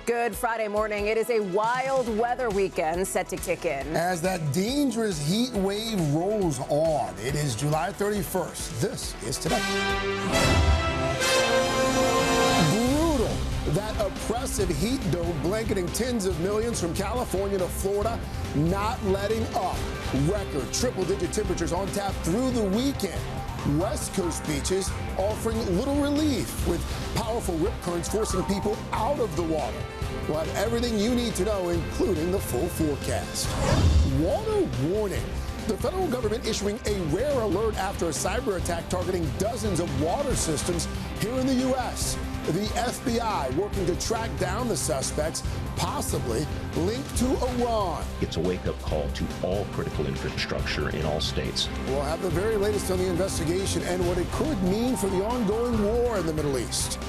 Good Friday morning. It is a wild weather weekend set to kick in. As that dangerous heat wave rolls on, it is July 31st. This is today. Brutal. That oppressive heat dome blanketing tens of millions from California to Florida, not letting up. Record triple-digit temperatures on tap through the weekend. West Coast beaches offering little relief with powerful rip currents forcing people out of the water. We'll have everything you need to know, including the full forecast. Water warning. The federal government issuing a rare alert after a cyber attack targeting dozens of water systems here in the U.S. The FBI working to track down the suspects, possibly linked to Iran. It's a wake-up call to all critical infrastructure in all states. We'll have the very latest on the investigation and what it could mean for the ongoing war in the Middle East.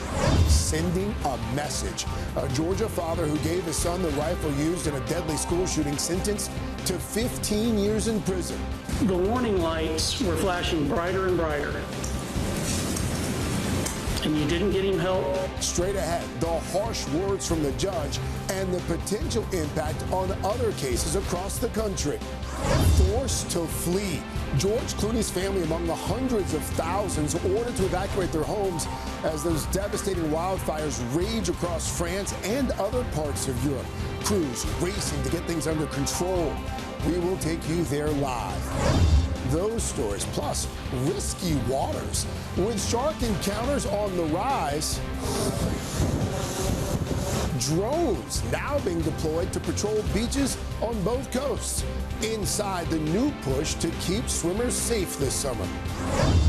Sending a message. A Georgia father who gave his son the rifle used in a deadly school shooting sentenced to 15 years in prison. The warning lights were flashing brighter and brighter. And you didn't get him help? Straight ahead, the harsh words from the judge and the potential impact on other cases across the country. Forced to flee. George Clooney's family among the hundreds of thousands ordered to evacuate their homes as those devastating wildfires rage across France and other parts of Europe. Crews racing to get things under control. We will take you there live. Those stories, plus risky waters. With shark encounters on the rise, drones now being deployed to patrol beaches on both coasts. Inside the new push to keep swimmers safe this summer.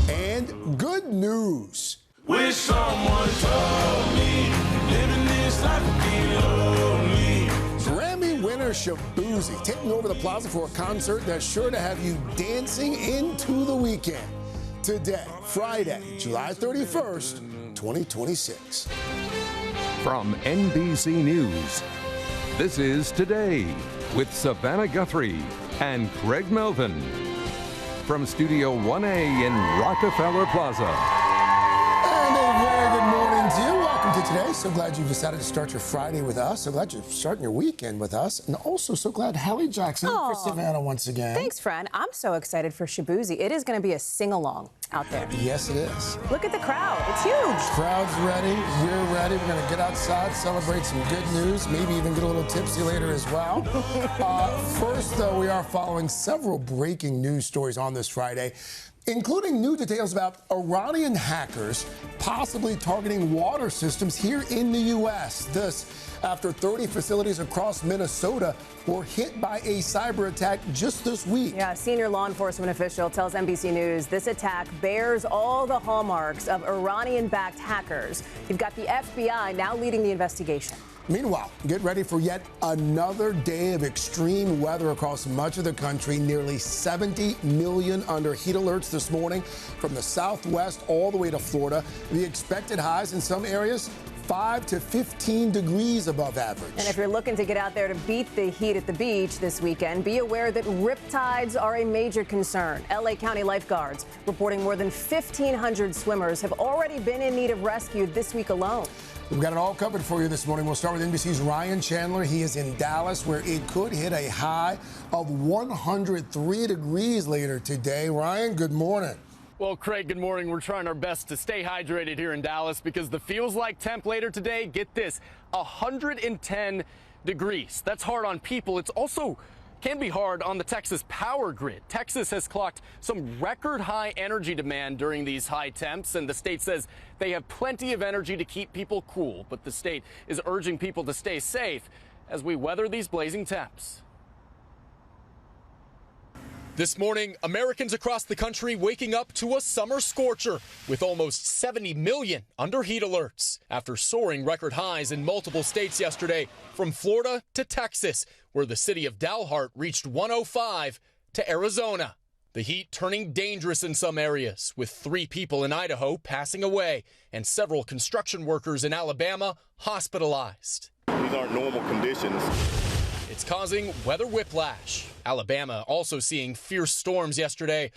And good news. Wish someone told me living this life would be lonely. Grammy winner Shabuzi taking over the plaza for a concert that's sure to have you dancing into the weekend. Today, Friday, July 31st, 2026. From NBC News, this is Today with Savannah Guthrie and Craig Melvin. From Studio 1A in Rockefeller Plaza. And a very good morning to you. Welcome to Today. So glad you've decided to start your Friday with us. So glad you're starting your weekend with us. And also so glad Hallie Jackson for Savannah once again. Thanks, friend. I'm so excited for Shabuzi. It is going to be a sing-along out there. Yes, it is. Look at the crowd. It's huge. Crowd's ready. We're ready. We're going to get outside, celebrate some good news, maybe even get a little tipsy later as well. First, though, we are following several breaking news stories on this Friday, including new details about Iranian hackers possibly targeting water systems here in the U.S. This after 30 facilities across Minnesota were hit by a cyber attack just this week. Yeah, a senior law enforcement official tells NBC News this attack bears all the hallmarks of Iranian-backed hackers. You've got the FBI now leading the investigation. Meanwhile, get ready for yet another day of extreme weather across much of the country. Nearly 70 million under heat alerts this morning from the southwest all the way to Florida. The expected highs in some areas 5 to 15 degrees above average. And if you're looking to get out there to beat the heat at the beach this weekend, be aware that riptides are a major concern. LA County lifeguards reporting more than 1,500 swimmers have already been in need of rescue this week alone. We've got it all covered for you this morning. We'll start with NBC's Ryan Chandler. He is in Dallas, where it could hit a high of 103 degrees later today. Ryan, good morning. Well, Craig, good morning. We're trying our best to stay hydrated here in Dallas because the feels like temp later today, get this, 110 degrees. That's hard on people. It's also can be hard on the Texas power grid. Texas has clocked some record high energy demand during these high temps, and the state says they have plenty of energy to keep people cool. But the state is urging people to stay safe as we weather these blazing temps. This morning, Americans across the country waking up to a summer scorcher with almost 70 million under heat alerts after soaring record highs in multiple states yesterday, from Florida to Texas, where the city of Dalhart reached 105, to Arizona. The heat turning dangerous in some areas, with 3 people in Idaho passing away and several construction workers in Alabama hospitalized. These aren't normal conditions. It's causing weather whiplash. Alabama also seeing fierce storms yesterday,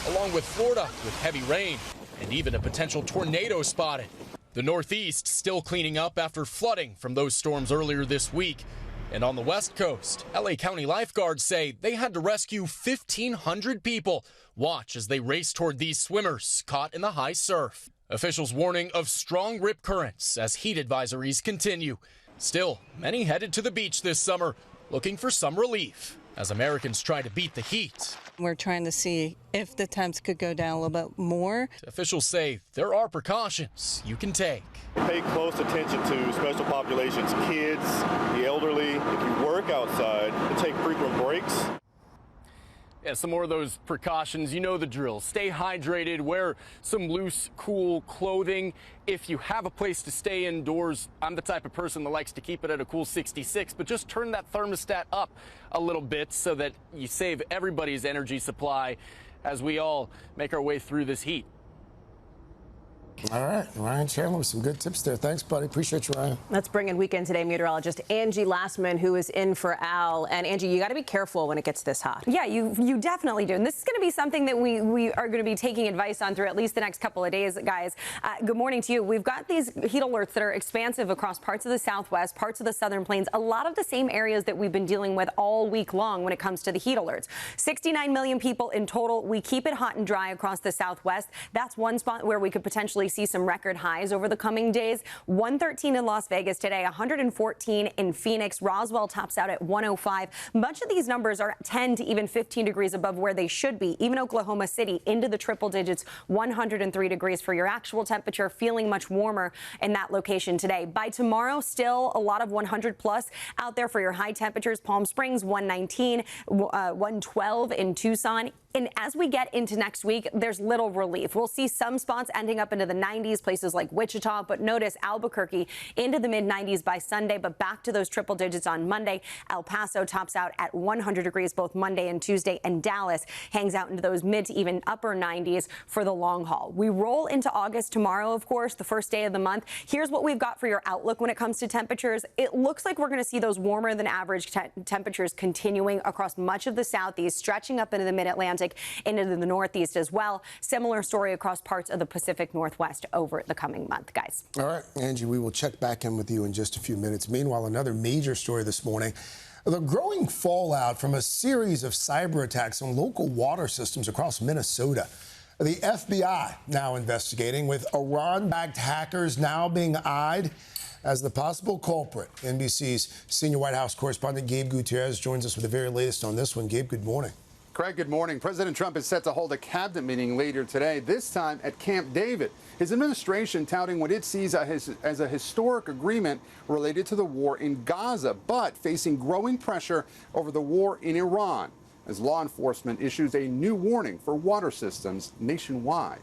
along with Florida with heavy rain and even a potential tornado spotted. The Northeast still cleaning up after flooding from those storms earlier this week. And on the West Coast, LA County lifeguards say they had to rescue 1,500 people. Watch as they race toward these swimmers caught in the high surf. Officials warning of strong rip currents as heat advisories continue. Still, many headed to the beach this summer looking for some relief as Americans try to beat the heat. We're trying to see if the temps could go down a little bit more. Officials say there are precautions you can take. Pay close attention to special populations, kids, the elderly. If you work outside, take frequent breaks. Yeah, some more of those precautions. You know the drill. Stay hydrated, wear some loose, cool clothing. If you have a place to stay indoors, I'm the type of person that likes to keep it at a cool 66, but just turn that thermostat up a little bit so that you save everybody's energy supply as we all make our way through this heat. All right, Ryan Chandler with some good tips there. Thanks, buddy. Appreciate you, Ryan. Let's bring in Weekend Today meteorologist Angie Lastman, who is in for Al. And Angie, you got to be careful when it gets this hot. Yeah, you definitely do. And this is going to be something that we are going to be taking advice on through at least the next couple of days, guys. Good morning to you. We've got these heat alerts that are expansive across parts of the Southwest, parts of the Southern Plains, a lot of the same areas that we've been dealing with all week long when it comes to the heat alerts. 69 million people in total. We keep it hot and dry across the Southwest. That's one spot where we could potentially see some record highs over the coming days. 113 in Las Vegas today, 114 in Phoenix. Roswell tops out at 105. Much of these numbers are 10 to even 15 degrees above where they should be. Even Oklahoma City into the triple digits, 103 degrees for your actual temperature, feeling much warmer in that location today. By tomorrow, still a lot of 100 plus out there for your high temperatures. Palm Springs, 119, 112 in Tucson. And as we get into next week, there's little relief. We'll see some spots ending up into the 90s, places like Wichita, but notice Albuquerque into the mid-90s by Sunday, but back to those triple digits on Monday. El Paso tops out at 100 degrees both Monday and Tuesday, and Dallas hangs out into those mid to even upper 90s for the long haul. We roll into August tomorrow, of course, the first day of the month. Here's what we've got for your outlook when it comes to temperatures. It looks like we're going to see those warmer than average temperatures continuing across much of the Southeast, stretching up into the mid-Atlantic, into the Northeast as well. Similar story across parts of the Pacific Northwest over the coming month, guys. All right, Angie, we will check back in with you in just a few minutes. Meanwhile, another major story this morning. The growing fallout from a series of cyber attacks on local water systems across Minnesota. The FBI now investigating, with Iran-backed hackers now being eyed as the possible culprit. NBC's senior White House correspondent Gabe Gutierrez joins us with the very latest on this one. Gabe, good morning. Craig, good morning. President Trump is set to hold a cabinet meeting later today, this time at Camp David. His administration touting what it sees as a historic agreement related to the war in Gaza, but facing growing pressure over the war in Iran, as law enforcement issues a new warning for water systems nationwide.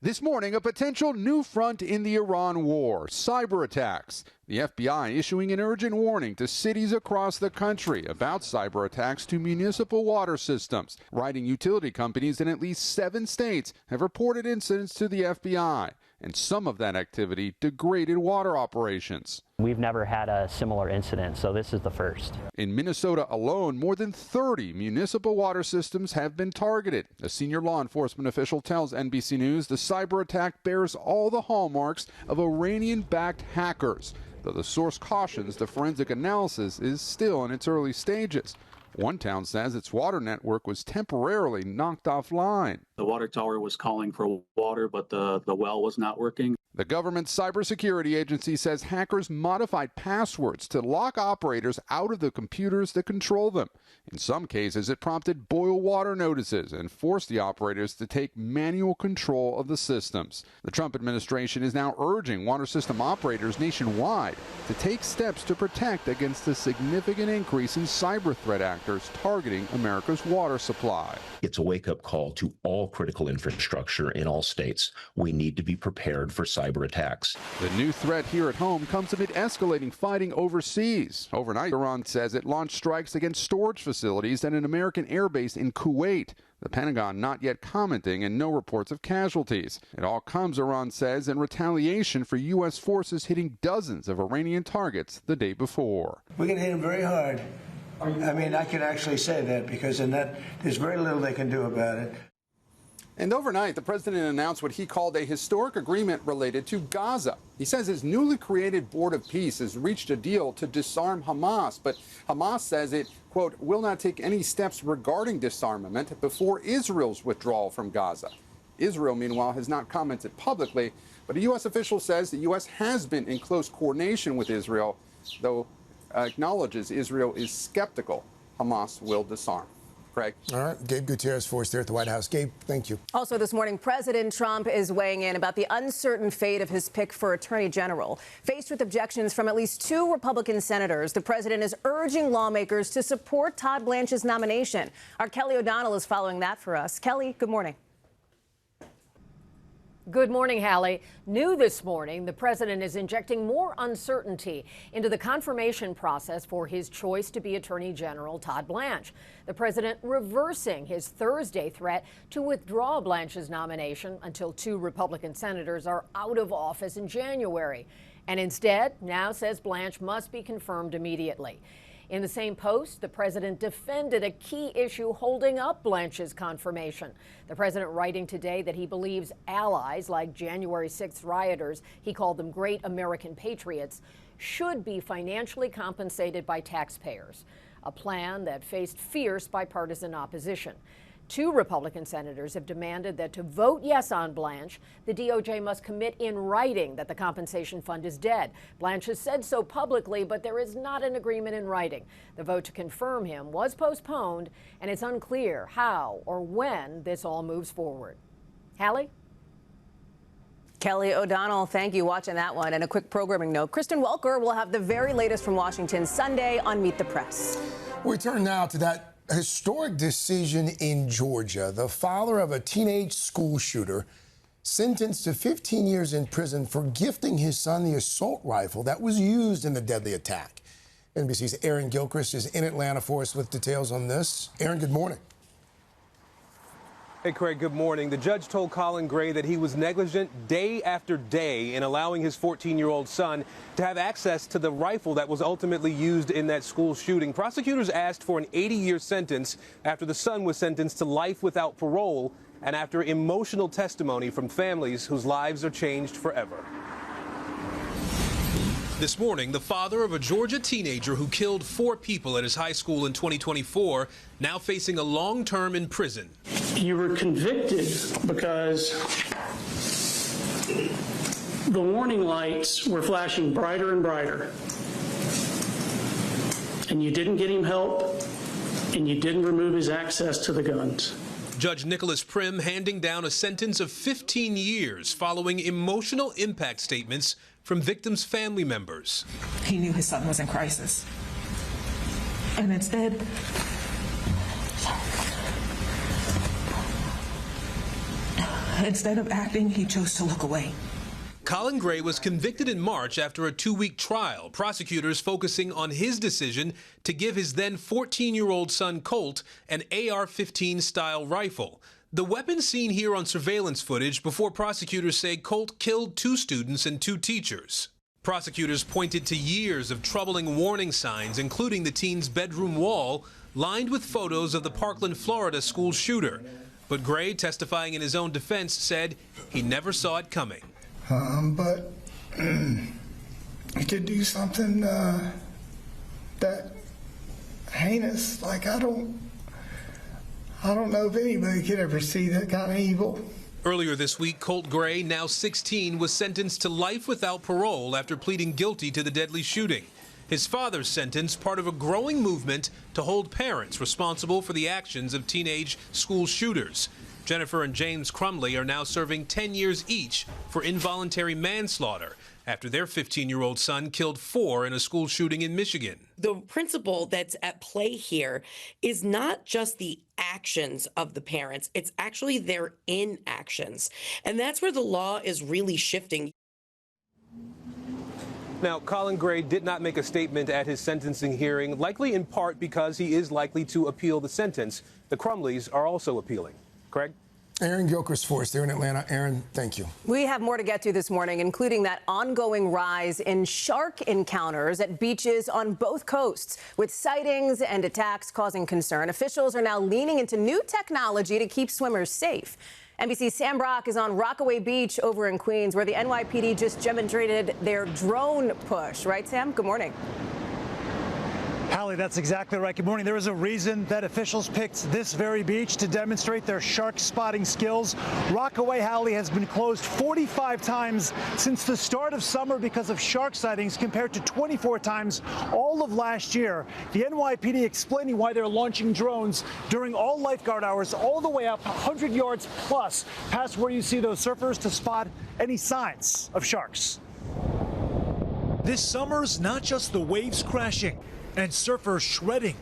This morning, a potential new front in the Iran war, cyber attacks. The FBI issuing an urgent warning to cities across the country about cyber attacks to municipal water systems. Writing utility companies in at least 7 states have reported incidents to the FBI, and some of that activity degraded water operations. We've never had a similar incident, so this is the first. In Minnesota alone, more than 30 municipal water systems have been targeted. A senior law enforcement official tells NBC News the cyber attack bears all the hallmarks of Iranian-backed hackers, though the source cautions the forensic analysis is still in its early stages. One town says its water network was temporarily knocked offline. The water tower was calling for water, but the well was not working. The government's cybersecurity agency says hackers modified passwords to lock operators out of the computers that control them. In some cases, it prompted boil water notices and forced the operators to take manual control of the systems. The Trump administration is now urging water system operators nationwide to take steps to protect against the significant increase in cyber threat actors targeting America's water supply. It's a wake-up call to all critical infrastructure in all states. We need to be prepared for cyber attacks. The new threat here at home comes amid escalating fighting overseas. Overnight, Iran says it launched strikes against storage facilities at an American airbase in Kuwait. The Pentagon not yet commenting, and no reports of casualties. It all comes, Iran says, in retaliation for U.S. forces hitting dozens of Iranian targets the day before. We're going to hit them very hard. I mean, I can actually say that because in that, there's very little they can do about it. And overnight, the president announced what he called a historic agreement related to Gaza. He says his newly created Board of Peace has reached a deal to disarm Hamas, but Hamas says it, quote, will not take any steps regarding disarmament before Israel's withdrawal from Gaza. Israel, meanwhile, has not commented publicly, but a U.S. official says the U.S. has been in close coordination with Israel, though acknowledges Israel is skeptical Hamas will disarm. Craig. All right. Gabe Gutierrez for us there at the White House. Gabe, thank you. Also this morning, President Trump is weighing in about the uncertain fate of his pick for Attorney General. Faced with objections from at least 2 Republican senators, the president is urging lawmakers to support Todd Blanche's nomination. Our Kelly O'Donnell is following that for us. Kelly, good morning. Good morning, Hallie. New this morning, the president is injecting more uncertainty into the confirmation process for his choice to be Attorney General Todd Blanche. The president reversing his Thursday threat to withdraw Blanche's nomination until 2 Republican senators are out of office in January. And instead, now says Blanche must be confirmed immediately. In the same post, the president defended a key issue holding up Blanche's confirmation. The president writing today that he believes allies like January 6th rioters, he called them great American patriots, should be financially compensated by taxpayers, a plan that faced fierce bipartisan opposition. 2 Republican senators have demanded that to vote yes on Blanche, the DOJ must commit in writing that the compensation fund is dead. Blanche has said so publicly, but there is not an agreement in writing. The vote to confirm him was postponed, and it's unclear how or when this all moves forward. Hallie? Kelly O'Donnell, thank you. Watching that one. And a quick programming note. Kristen Welker will have the very latest from Washington Sunday on Meet the Press. We turn now to that historic decision in Georgia. The father of a teenage school shooter sentenced to 15 years in prison for gifting his son the assault rifle that was used in the deadly attack. NBC's Aaron Gilchrist is in Atlanta for us with details on this. Aaron, good morning. Hey, Craig, good morning. The judge told Colin Gray that he was negligent day after day in allowing his 14-year-old son to have access to the rifle that was ultimately used in that school shooting. Prosecutors asked for an 80-year sentence after the son was sentenced to life without parole and after emotional testimony from families whose lives are changed forever. This morning, the father of a Georgia teenager who killed 4 people at his high school in 2024, now facing a long term in prison. You were convicted because the warning lights were flashing brighter and brighter, and you didn't get him help, and you didn't remove his access to the guns. Judge Nicholas Prim handing down a sentence of 15 years following emotional impact statements from victims' family members. He knew his son was in crisis. And instead, of acting, he chose to look away. Colin Gray was convicted in March after a 2-week trial, prosecutors focusing on his decision to give his then 14-year-old son Colt an AR-15 style rifle. The weapon seen here on surveillance footage before prosecutors say Colt killed 2 students and 2 teachers. Prosecutors pointed to years of troubling warning signs, including the teen's bedroom wall, lined with photos of the Parkland, Florida school shooter. But Gray, testifying in his own defense, said he never saw it coming. But he could do something that heinous. Like, I don't know if anybody could ever see that kind of evil. Earlier this week, Colt Gray, now 16, was sentenced to life without parole after pleading guilty to the deadly shooting. His father's sentence, part of a growing movement to hold parents responsible for the actions of teenage school shooters. Jennifer and James Crumley are now serving 10 years each for involuntary manslaughter after their 15-year-old son killed 4 in a school shooting in Michigan. The principle that's at play here is not just the actions of the parents, it's actually their inactions. And that's where the law is really shifting. Now, Colin Gray did not make a statement at his sentencing hearing, likely in part because he is likely to appeal the sentence. The Crumleys are also appealing. Craig? Aaron Gilchrist for us there in Atlanta. Aaron, thank you. We have more to get to this morning, including that ongoing rise in shark encounters at beaches on both coasts, with sightings and attacks causing concern. Officials are now leaning into new technology to keep swimmers safe. NBC's Sam Brock is on Rockaway Beach over in Queens, where the NYPD just demonstrated their drone push. Right, Sam? Good morning. Hallie, that's exactly right. Good morning. There is a reason that officials picked this very beach to demonstrate their shark spotting skills. Rockaway, Hallie, has been closed 45 times since the start of summer because of shark sightings, compared to 24 times all of last year. The NYPD explaining why they're launching drones during all lifeguard hours, all the way up 100 yards plus past where you see those surfers, to spot any signs of sharks. This summer's not just the waves crashing and surfers shredding,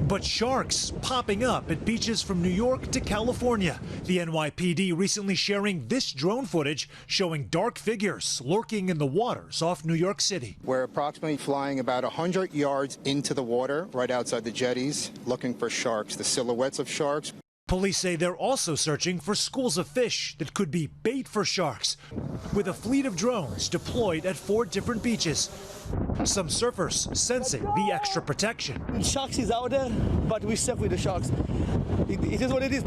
but sharks popping up at beaches from New York to California. The NYPD recently sharing this drone footage showing dark figures lurking in the waters off New York City. We're approximately flying about 100 yards into the water right outside the jetties, looking for sharks, the silhouettes of sharks. Police say they're also searching for schools of fish that could be bait for sharks, with a fleet of drones deployed at 4 different beaches. Some surfers sensing the extra protection. Sharks is out there, but we stuck with the sharks. It is what it is.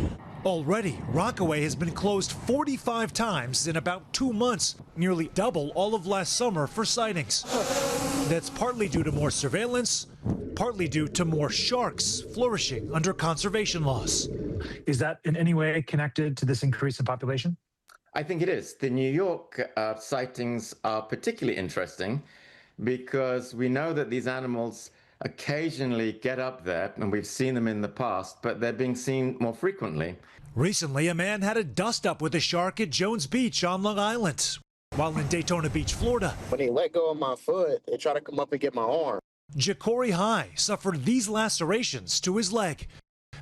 Already, Rockaway has been closed 45 times in about 2 months, nearly double all of last summer for sightings. That's partly due to more surveillance, partly due to more sharks flourishing under conservation laws. Is that in any way connected to this increase in population? I think it is. The New York sightings are particularly interesting because we know that these animals occasionally get up there, and we've seen them in the past, but they're being seen more frequently. Recently, a man had a dust-up with a shark at Jones Beach on Long Island, while in Daytona Beach, Florida. When they let go of my foot, they try to come up and get my arm. Ja'Cory High suffered these lacerations to his leg.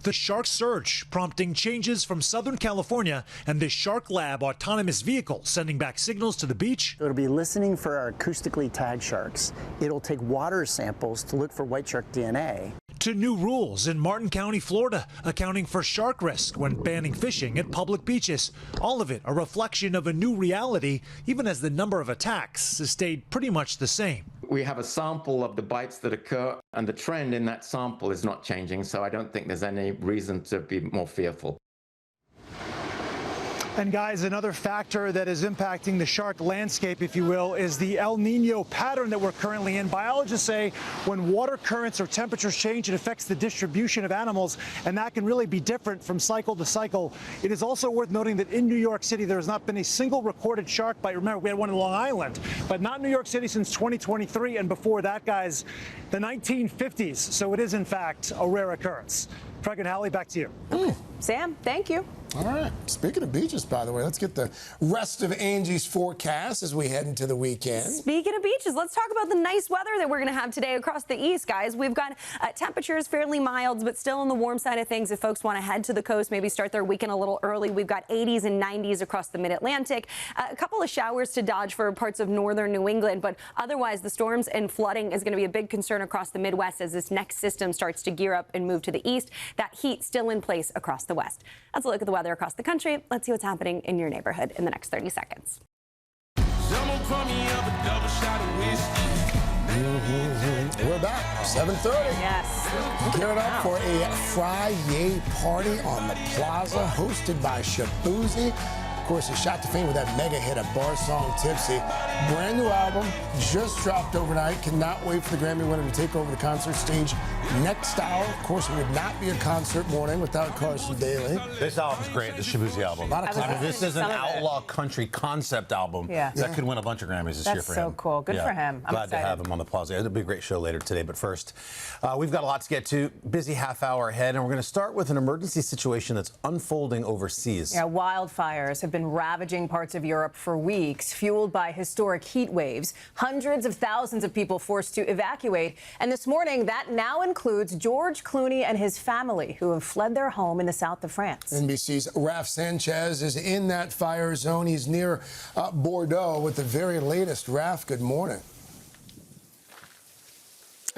The shark surge prompting changes from Southern California and the Shark Lab autonomous vehicle sending back signals to the beach. It'll be listening for our acoustically tagged sharks. It'll take water samples to look for white shark DNA. To new rules in Martin County, Florida, accounting for shark risk when banning fishing at public beaches. All of it a reflection of a new reality, even as the number of attacks has stayed pretty much the same. We have a sample of the bites that occur, and the trend in that sample is not changing, so I don't think there's any reason to be more fearful. And guys, another factor that is impacting the shark landscape, if you will, is the El Nino pattern that we're currently in. Biologists say when water currents or temperatures change, it affects the distribution of animals, and that can really be different from cycle to cycle. It is also worth noting that in New York City, there has not been a single recorded shark bite. Remember, we had one in Long Island, but not New York City since 2023, and before that, guys, the 1950s. So it is, in fact, a rare occurrence. Craig and Hallie, back to you. Sam, thank you. All right. Speaking of beaches, by the way, let's get the rest of Angie's forecast as we head into the weekend. Speaking of beaches, let's talk about the nice weather that we're going to have today across the east, guys. We've got temperatures fairly mild, but still on the warm side of things. If folks want to head to the coast, maybe start their weekend a little early, we've got 80s and 90s across the mid-Atlantic. A couple of showers to dodge for parts of northern New England, but otherwise the storms and flooding is going to be a big concern across the Midwest as this next system starts to gear up and move to the east. That heat still in place across the west. That's a look at the weather across the country. Let's see what's happening in your neighborhood in the next 30 seconds. We're back, 7:30. Yes. Gearing up for a Friday party on the Plaza, hosted by Shabuzi. Of course, he shot to fame with that mega hit, a bar song, Tipsy. Brand new album, just dropped overnight. Cannot wait for the Grammy winner to take over the concert stage next hour. Of course, it would not be a concert morning without Carson Daly. This album's great, the Shabuzi album. I mean, this is an outlaw country concept album that could win a bunch of Grammys this year for him. That's so cool. Good for him. I'm glad to have him on the Plaza. It'll be a great show later today. But first, we've got a lot to get to. Busy half hour ahead, and we're going to start with an emergency situation that's unfolding overseas. Yeah, wildfires have been ravaging parts of Europe for weeks, fueled by historic heat waves. Hundreds of thousands of people forced to evacuate. And this morning, that now includes George Clooney and his family, who have fled their home in the south of France. NBC's Raf Sanchez is in that fire zone. He's near Bordeaux with the very latest. Raf, good morning.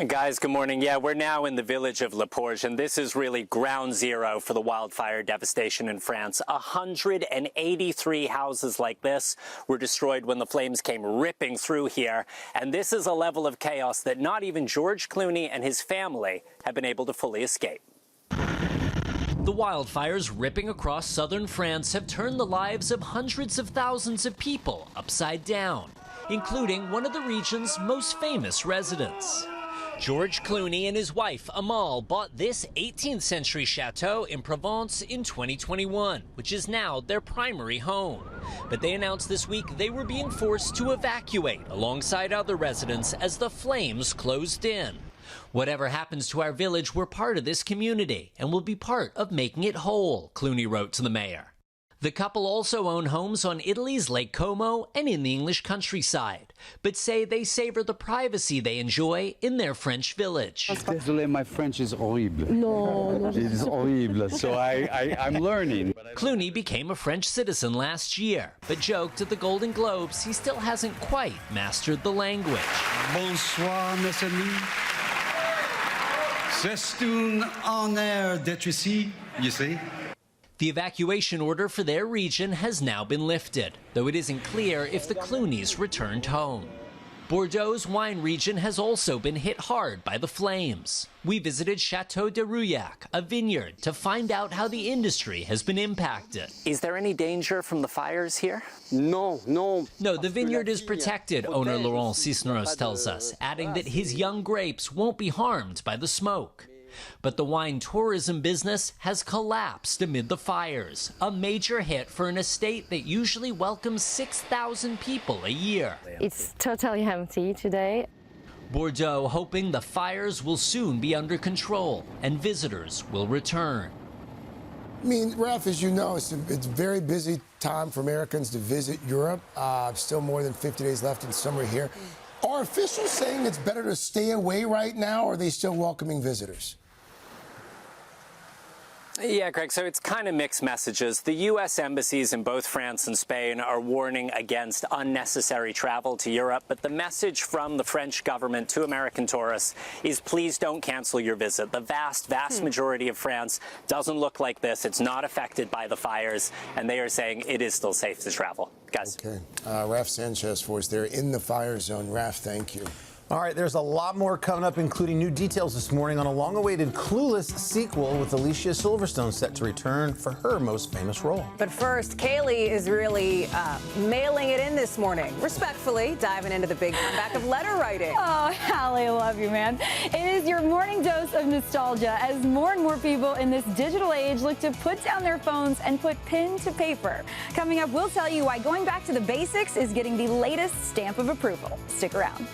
Guys, good morning. Yeah, we're now in the village of Le Porge, and this is really ground zero for the wildfire devastation in France. 183 houses like this were destroyed when the flames came ripping through here. And this is a level of chaos that not even George Clooney and his family have been able to fully escape. The wildfires ripping across southern France have turned the lives of hundreds of thousands of people upside down, including one of the region's most famous residents. George Clooney and his wife Amal bought this 18th century chateau in Provence in 2021, which is now their primary home. But they announced this week they were being forced to evacuate alongside other residents as the flames closed in. Whatever happens to our village, we're part of this community and will be part of making it whole, Clooney wrote to the mayor. The couple also own homes on Italy's Lake Como and in the English countryside, but say they savor the privacy they enjoy in their French village. Désolé, my French is horrible. No. It is horrible, so I'm learning. Clooney became a French citizen last year, but joked at the Golden Globes he still hasn't quite mastered the language. Bonsoir, mes amis. C'est un honneur d'être ici, you see. The evacuation order for their region has now been lifted, though it isn't clear if the Clooneys returned home. Bordeaux's wine region has also been hit hard by the flames. We visited Chateau de Rouillac, a vineyard, to find out how the industry has been impacted. Is there any danger from the fires here? No. No, the vineyard is protected, owner Laurent Cisneros tells us, adding that his young grapes won't be harmed by the smoke. But the wine tourism business has collapsed amid the fires, a major hit for an estate that usually welcomes 6,000 people a year. It's totally empty today. Bordeaux hoping the fires will soon be under control and visitors will return. I mean, Ralph, as you know, it's a very busy time for Americans to visit Europe. Still more than 50 days left in summer here. Are officials saying it's better to stay away right now, or are they still welcoming visitors? Yeah, Greg, so it's kind of mixed messages. The U.S. embassies in both France and Spain are warning against unnecessary travel to Europe, but the message from the French government to American tourists is please don't cancel your visit. The vast majority of France doesn't look like this. It's not affected by the fires, and they are saying it is still safe to travel. Guys. Okay. Raf Sanchez for us there in the fire zone. Raf, thank you. All right, there's a lot more coming up, including new details this morning on a long-awaited Clueless sequel with Alicia Silverstone set to return for her most famous role. But first, Kaylee is really mailing it in this morning. Respectfully, diving into the big comeback of letter writing. Oh, Hallie, I love you, man. It is your morning dose of nostalgia as more and more people in this digital age look to put down their phones and put pen to paper. Coming up, we'll tell you why going back to the basics is getting the latest stamp of approval. Stick around.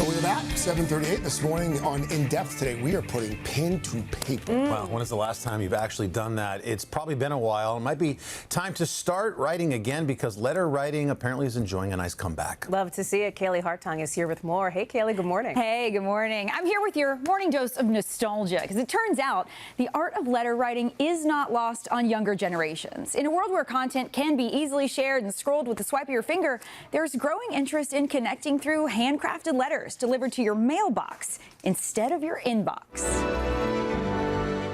We're back, 7:38 this morning on In Depth today. We are putting pen to paper. Well, when is the last time you've actually done that? It's probably been a while. It might be time to start writing again because letter writing apparently is enjoying a nice comeback. Love to see it. Kaylee Hartung is here with more. Hey, Kaylee, good morning. Hey, good morning. I'm here with your morning dose of nostalgia because it turns out the art of letter writing is not lost on younger generations. In a world where content can be easily shared and scrolled with the swipe of your finger, there's growing interest in connecting through handcrafted letters delivered to your mailbox instead of your inbox.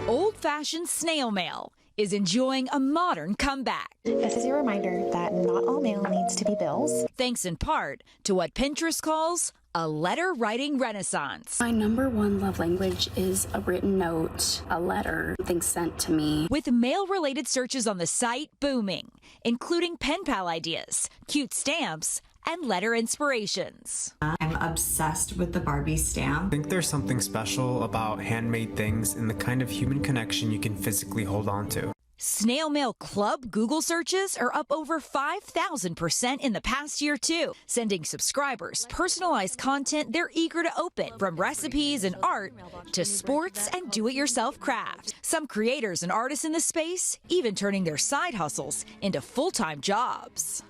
Old-fashioned snail mail is enjoying a modern comeback. This is your reminder that not all mail needs to be bills. Thanks in part to what Pinterest calls a letter writing renaissance. My number one love language is a written note, a letter, something sent to me. With mail-related searches on the site booming, including pen pal ideas, cute stamps, and letter inspirations. I'm obsessed with the Barbie stamp. I think there's something special about handmade things and the kind of human connection you can physically hold on to. Snail Mail Club Google searches are up over 5,000% in the past year, too, sending subscribers personalized content they're eager to open, from recipes and art to sports and do-it-yourself crafts. Some creators and artists in the space even turning their side hustles into full-time jobs.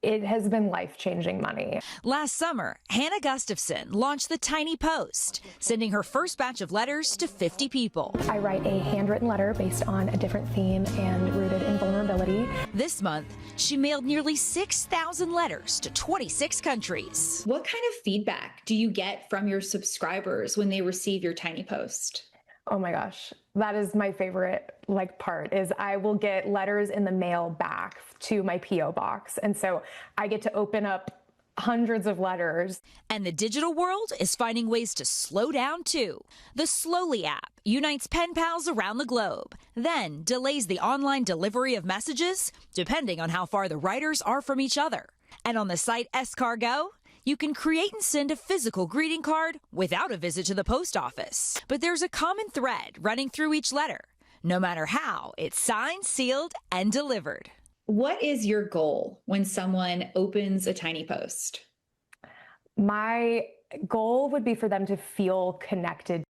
It has been life-changing money. Last summer, Hannah Gustafson launched the Tiny Post, sending her first batch of letters to 50 people. I write a handwritten letter based on a different theme and rooted in vulnerability. This month, she mailed nearly 6,000 letters to 26 countries. What kind of feedback do you get from your subscribers when they receive your Tiny Post? Oh my gosh, that is my favorite part is I will get letters in the mail back to my P.O. box. And so I get to open up hundreds of letters. And the digital world is finding ways to slow down too. The Slowly app unites pen pals around the globe, then delays the online delivery of messages depending on how far the writers are from each other. And on the site Escargot, you can create and send a physical greeting card without a visit to the post office. But there's a common thread running through each letter, no matter how it's signed, sealed, and delivered. What is your goal when someone opens a tiny post? My goal would be for them to feel connected.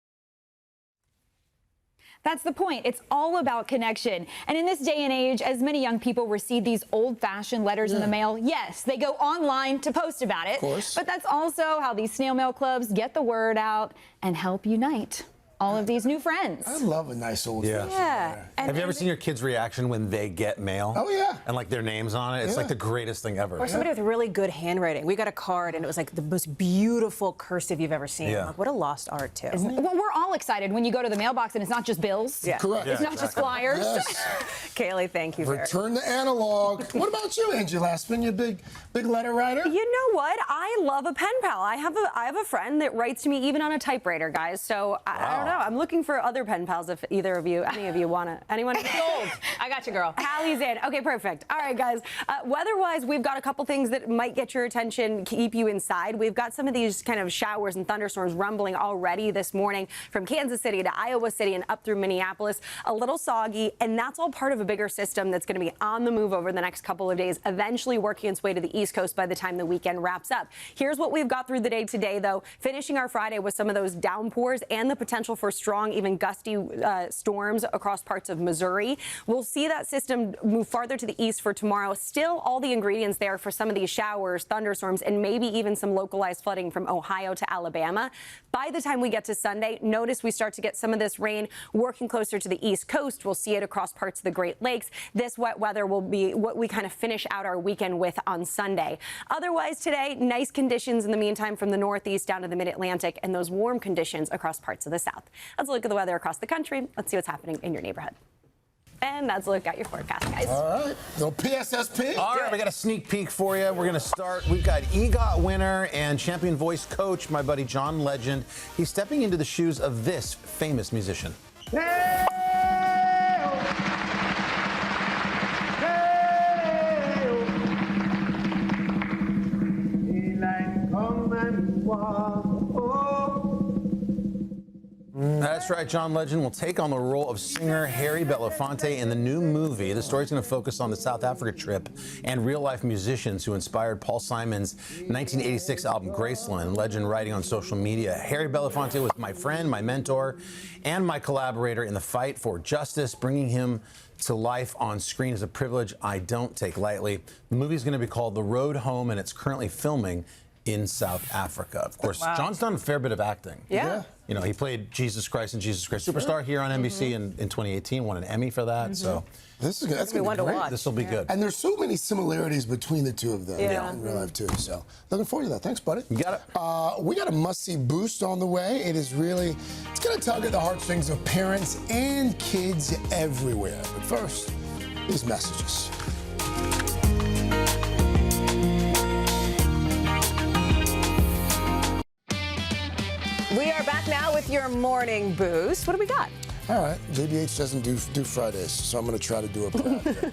That's the point. It's all about connection. And in this day and age, as many young people receive these old-fashioned letters in the mail, yes, they go online to post about it. Of course. But that's also how these snail mail clubs get the word out and help unite all of these new friends. I love a nice old Yeah. Have you ever seen your kids' reaction when they get mail? Oh, yeah. And like their names on it? It's like the greatest thing ever. Or somebody with really good handwriting. We got a card and it was like the most beautiful cursive you've ever seen. Yeah. Like, what a lost art, too. Well, we're all excited when you go to the mailbox and it's not just bills. Yeah. Correct. It's not just flyers. Yes. Kaylee, thank you. Return the analog. What about you, Angie Lastman? You big letter writer? You know what? I love a pen pal. I have a friend that writes to me even on a typewriter, guys. So I don't know. I'm looking for other pen pals if any of you want to. Anyone? Sold. I got you, girl. Hallie's in. Okay, perfect. All right, guys. Weather-wise, we've got a couple things that might get your attention, keep you inside. We've got some of these kind of showers and thunderstorms rumbling already this morning from Kansas City to Iowa City and up through Minneapolis. A little soggy, and that's all part of a bigger system that's going to be on the move over the next couple of days, eventually working its way to the East Coast by the time the weekend wraps up. Here's what we've got through the day today, though. Finishing our Friday with some of those downpours and the potential for strong, even gusty storms across parts of Missouri. We'll see that system move farther to the east for tomorrow. Still all the ingredients there for some of these showers, thunderstorms, and maybe even some localized flooding from Ohio to Alabama. By the time we get to Sunday, notice we start to get some of this rain working closer to the East Coast. We'll see it across parts of the Great Lakes. This wet weather will be what we kind of finish out our weekend with on Sunday. Otherwise today, nice conditions in the meantime from the Northeast down to the Mid-Atlantic and those warm conditions across parts of the South. Let's look at the weather across the country. Let's see what's happening in your neighborhood. And that's a look at your forecast, guys. All right. No PSSP. All right, we got a sneak peek for you. We're going to start. We've got EGOT winner and champion voice coach, my buddy John Legend. He's stepping into the shoes of this famous musician. That's right, John Legend will take on the role of singer Harry Belafonte in the new movie. The story's going to focus on the South Africa trip and real-life musicians who inspired Paul Simon's 1986 album Graceland. Legend writing on social media, Harry Belafonte was my friend, my mentor, and my collaborator in the fight for justice. Bringing him to life on screen is a privilege I don't take lightly. The movie's going to be called The Road Home, and it's currently filming in South Africa. Of course, John's done a fair bit of acting. Yeah. You know, he played Jesus Christ and Jesus Christ Superstar here on NBC in 2018, won an Emmy for that. So that's going to be one to watch. This will be good. And there's so many similarities between the two of them in real life, too. So looking forward to that. Thanks, buddy. You got it. We got a must-see boost on the way. It's going to tug at the heartstrings of parents and kids everywhere. But first, these messages. We are back now with your morning boost. What do we got? All right. JBH doesn't do Fridays, so I'm going to try to do it proud here.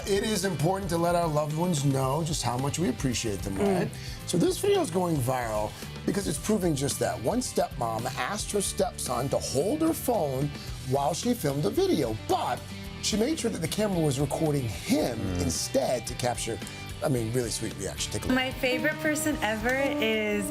It is important to let our loved ones know just how much we appreciate them, right? So this video is going viral because it's proving just that. One stepmom asked her stepson to hold her phone while she filmed a video, but she made sure that the camera was recording him instead to capture, really sweet reaction. Take a look. My favorite person ever is,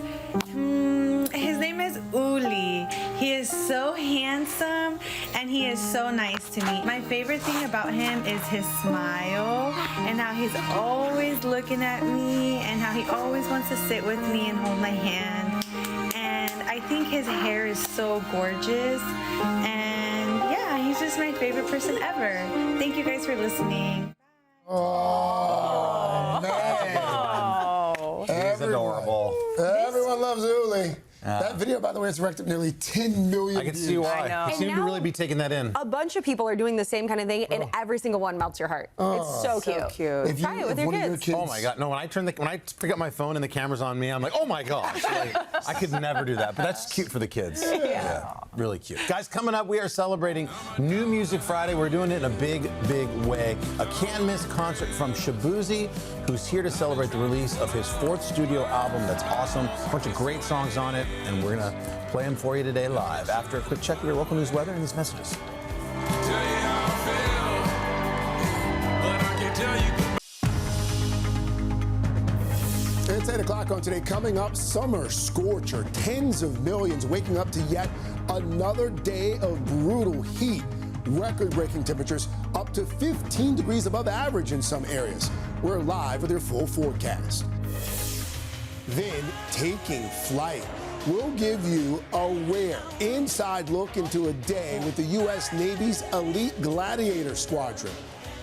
his name is Uli. He is so handsome and he is so nice to me. My favorite thing about him is his smile and how he's always looking at me and how he always wants to sit with me and hold my hand. And I think his hair is so gorgeous. And yeah, he's just my favorite person ever. Thank you guys for listening. Oh, man. He's adorable. Everyone loves Uli. That video, by the way, has racked up nearly 10 million I can views. see why. I know. You seem to really be taking that in. A bunch of people are doing the same kind of thing, and every single one melts your heart. It's so cute. Try it with your kids. Oh my God! No, when I pick up my phone and the camera's on me, I'm like, oh my gosh! Like, I could never do that. But that's cute for the kids. Yeah, really cute. Guys, coming up, we are celebrating New Music Friday. We're doing it in a big, big way. A can't-miss concert from Shabuzi, who's here to celebrate the release of his 4th studio album. That's awesome. A bunch of great songs on it, and we're gonna play them for you today live. After a quick check of your local news weather and these messages. It's 8 o'clock on today. Coming up, summer scorcher. Tens of millions waking up to yet another day of brutal heat. Record-breaking temperatures up to 15 degrees above average in some areas. We're live with your full forecast. Then, taking flight. We'll give you a rare inside look into a day with the U.S. Navy's elite Gladiator Squadron.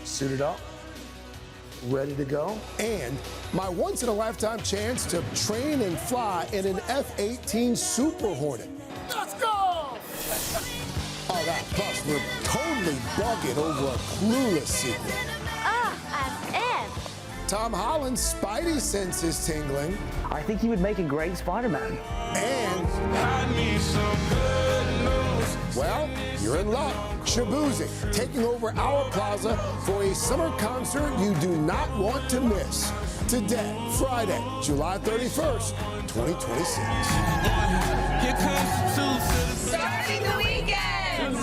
Suited up, ready to go, and my once-in-a-lifetime chance to train and fly in an F-18 Super Hornet. Let's go! All that, plus we're totally bugging over a Clueless sequel. I'm in. Tom Holland's Spidey sense is tingling. I think he would make a great Spider-Man. And I need some good news. Well, you're in luck. Shabuzi taking over our plaza for a summer concert you do not want to miss. Today, Friday, July 31st, 2026. Starting the weekend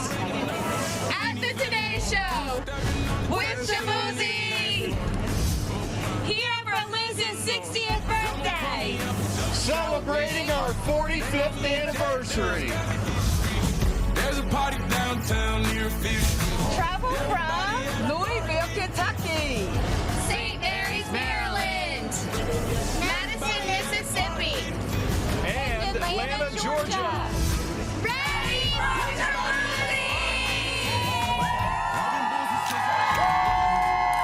at the Today Show with Shabuzi. Here for Liz's 60th birthday. Celebrating our 45th anniversary. There's a party downtown near Fish. Travel from Louisville, Kentucky. St. Mary's, Maryland. Madison, Mississippi. And Atlanta, Georgia. Ready for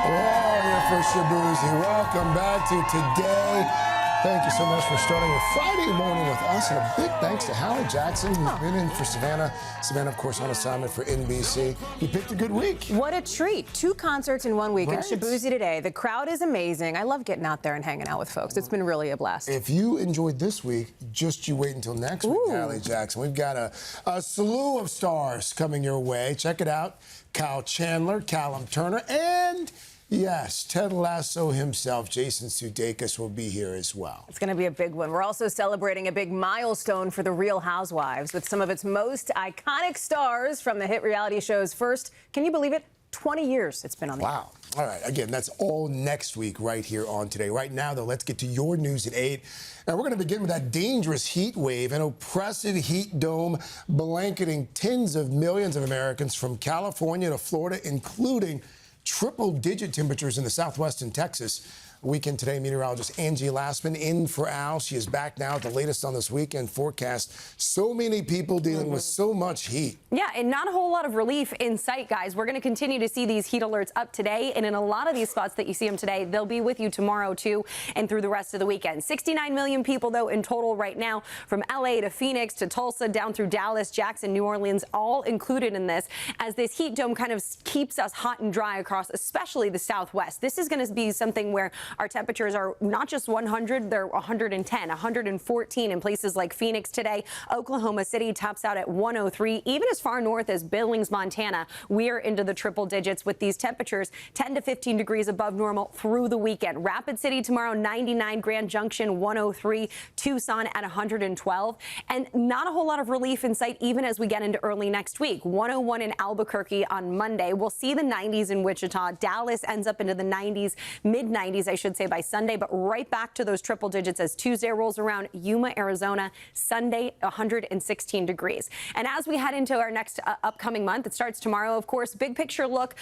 Hello, here for Shabuzi. Welcome back to Today. Thank you so much for starting your Friday morning with us. And a big thanks to Hallie Jackson, who's been in for Savannah. Savannah, of course, on assignment for NBC. You picked a good week. What a treat. 2 concerts in 1 week. Right. And Shabuzi today. The crowd is amazing. I love getting out there and hanging out with folks. It's been really a blast. If you enjoyed this week, just you wait until next week, Hallie Jackson. We've got a slew of stars coming your way. Check it out. Kyle Chandler, Callum Turner, and yes, Ted Lasso himself, Jason Sudeikis, will be here as well. It's going to be a big one. We're also celebrating a big milestone for The Real Housewives with some of its most iconic stars from the hit reality show's first, can you believe it, 20 years it's been on the air. Wow. All right. Again, that's all next week right here on Today. Right now, though, let's get to your news at 8. Now, we're going to begin with that dangerous heat wave, an oppressive heat dome blanketing tens of millions of Americans from California to Florida, including triple-digit temperatures in the Southwest and Texas. Weekend Today meteorologist Angie Lassman in for Al. She is back now at the latest on this weekend forecast. So many people dealing with so much heat. Yeah, and not a whole lot of relief in sight, guys. We're going to continue to see these heat alerts up today, and in a lot of these spots that you see them today, they'll be with you tomorrow, too, and through the rest of the weekend. 69 million people, though, in total right now, from L.A. to Phoenix to Tulsa, down through Dallas, Jackson, New Orleans, all included in this, as this heat dome kind of keeps us hot and dry across, especially the Southwest. This is going to be something where our temperatures are not just 100, they're 110, 114 in places like Phoenix today. Oklahoma City tops out at 103. Even as far north as Billings, Montana, we're into the triple digits with these temperatures 10 to 15 degrees above normal through the weekend. Rapid City tomorrow, 99. Grand Junction, 103. Tucson at 112. And not a whole lot of relief in sight even as we get into early next week. 101 in Albuquerque on Monday. We'll see the 90s in Wichita. Dallas ends up into the 90s, mid-90s, I should say, by Sunday, but right back to those triple digits as Tuesday rolls around. Yuma, Arizona, Sunday, 116 degrees. And as we head into our next upcoming month, it starts tomorrow, of course. Big picture look,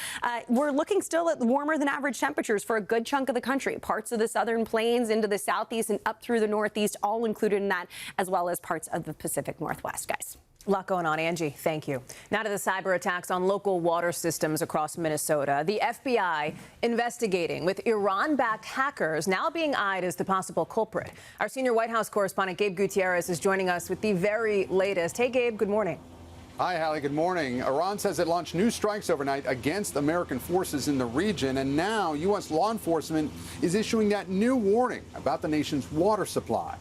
we're looking still at warmer than average temperatures for a good chunk of the country. Parts of the southern plains into the southeast and up through the northeast, all included in that, as well as parts of the Pacific Northwest, guys. A lot going on, Angie. Thank you. Now to the cyber attacks on local water systems across Minnesota. The FBI investigating with Iran-backed hackers now being eyed as the possible culprit. Our senior White House correspondent Gabe Gutierrez is joining us with the very latest. Hey, Gabe, good morning. Hi, Hallie. Good morning. Iran says it launched new strikes overnight against American forces in the region, and now U.S. law enforcement is issuing that new warning about the nation's water supply.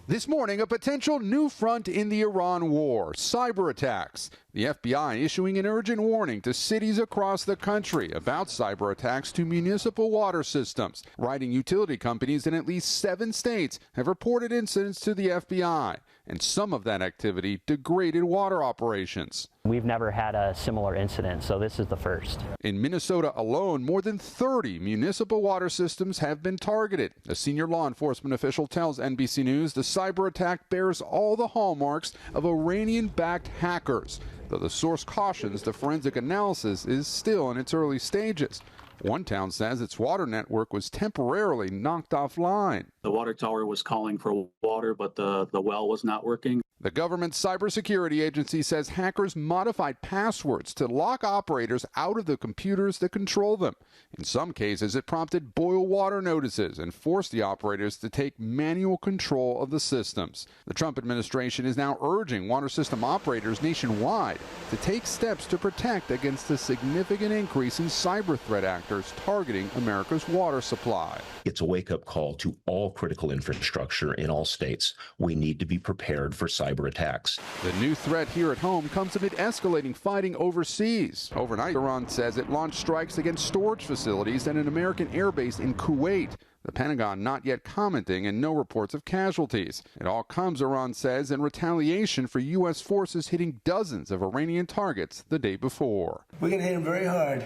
This morning, a potential new front in the Iran war, cyber attacks. The FBI issuing an urgent warning to cities across the country about cyber attacks to municipal water systems. Writing utility companies in at least 7 states have reported incidents to the FBI, and some of that activity degraded water operations. We've never had a similar incident, so this is the first. In Minnesota alone, more than 30 municipal water systems have been targeted. A senior law enforcement official tells NBC News the cyber attack bears all the hallmarks of Iranian-backed hackers, though the source cautions the forensic analysis is still in its early stages. One town says its water network was temporarily knocked offline. The water tower was calling for water, but the well was not working. The government's cybersecurity agency says hackers modified passwords to lock operators out of the computers that control them. In some cases, it prompted boil water notices and forced the operators to take manual control of the systems. The Trump administration is now urging water system operators nationwide to take steps to protect against the significant increase in cyber threat actors targeting America's water supply. It's a wake-up call to all critical infrastructure in all states. We need to be prepared for cyber attacks. The new threat here at home comes amid escalating fighting overseas. Overnight, Iran says it launched strikes against storage facilities and an American airbase in Kuwait. The Pentagon not yet commenting and no reports of casualties. It all comes, Iran says, in retaliation for U.S. forces hitting dozens of Iranian targets the day before. We're going to hit them very hard.